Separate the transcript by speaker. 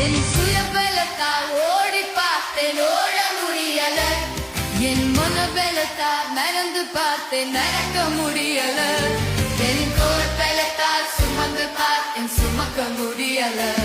Speaker 1: என் சுயபலத்தால் ஓடி பார்த்தேன், ஓட முடியல. என் மனபலத்தால் நடந்து பார்த்தேன், நடக்க முடியல. என் கோட்பலத்தால் சுமந்து பார்த்தேன், சுமக்க முடியல.